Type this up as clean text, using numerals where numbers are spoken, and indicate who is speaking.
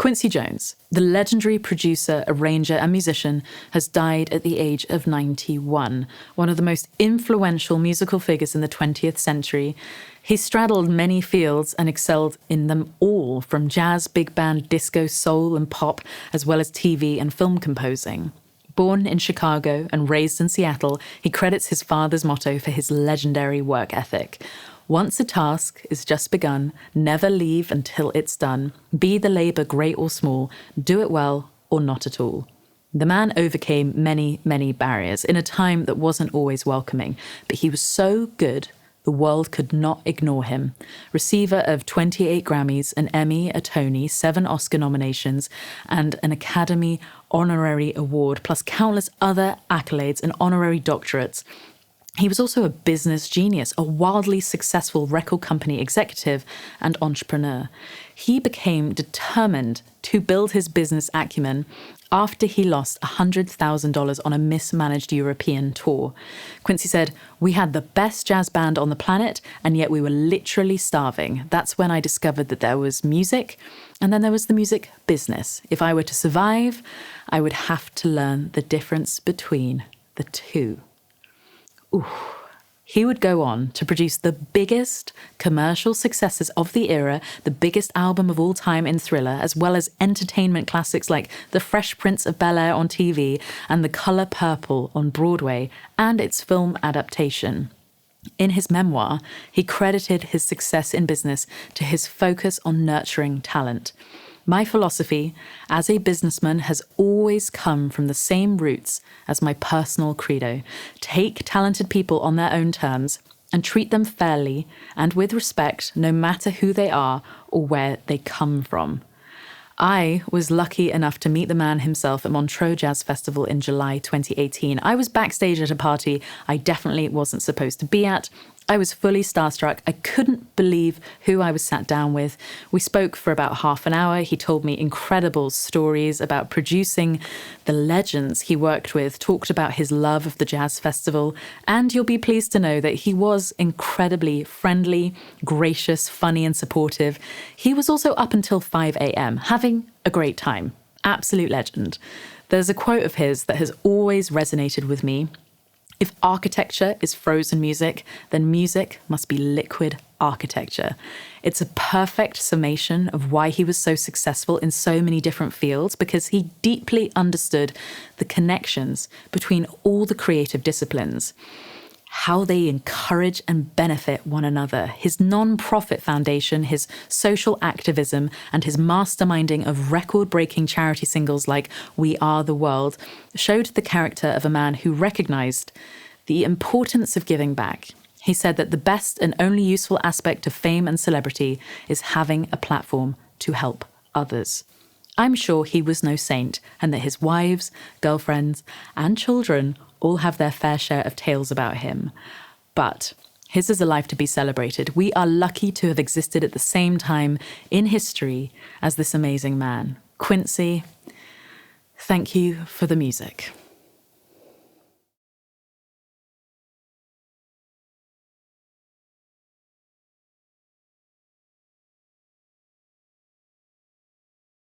Speaker 1: Quincy Jones, the legendary producer, arranger, and musician, has died at the age of 91, one of the most influential musical figures in the 20th century. He straddled many fields and excelled in them all, from jazz, big band, disco, soul, and pop, as well as TV and film composing. Born in Chicago and raised in Seattle, he credits his father's motto for his legendary work ethic. Once a task is just begun, never leave until it's done. Be the labour great or small, do it well or not at all. The man overcame many, many barriers in a time that wasn't always welcoming, but he was so good, the world could not ignore him. Receiver of 28 Grammys, an Emmy, a Tony, 7 Oscar nominations, and an Academy Honorary Award, plus countless other accolades and honorary doctorates. He was also a business genius, a wildly successful record company executive and entrepreneur. He became determined to build his business acumen after he lost $100,000 on a mismanaged European tour. Quincy said, "We had the best jazz band on the planet, and yet we were literally starving. That's when I discovered that there was music, and then there was the music business. If I were to survive, I would have to learn the difference between the two." Ooh. He would go on to produce the biggest commercial successes of the era, the biggest album of all time in Thriller, as well as entertainment classics like The Fresh Prince of Bel-Air on TV and The Color Purple on Broadway, and its film adaptation. In his memoir, he credited his success in business to his focus on nurturing talent. "My philosophy as a businessman has always come from the same roots as my personal credo. Take talented people on their own terms and treat them fairly and with respect, no matter who they are or where they come from." I was lucky enough to meet the man himself at Montreux Jazz Festival in July 2018. I was backstage at a party I definitely wasn't supposed to be at. I was fully starstruck. I couldn't believe who I was sat down with. We spoke for about half an hour. He told me incredible stories about producing the legends he worked with, talked about his love of the jazz festival, and you'll be pleased to know that he was incredibly friendly, gracious, funny, and supportive. He was also up until 5 a.m., having a great time. Absolute legend. There's a quote of his that has always resonated with me. "If architecture is frozen music, then music must be liquid architecture." It's a perfect summation of why he was so successful in so many different fields, because he deeply understood the connections between all the creative disciplines, how they encourage and benefit one another. His non-profit foundation, his social activism, and his masterminding of record-breaking charity singles like We Are the World showed the character of a man who recognized the importance of giving back. He said that the best and only useful aspect of fame and celebrity is having a platform to help others. I'm sure he was no saint, and that his wives, girlfriends, and children all have their fair share of tales about him. But his is a life to be celebrated. We are lucky to have existed at the same time in history as this amazing man. Quincy, thank you for the music.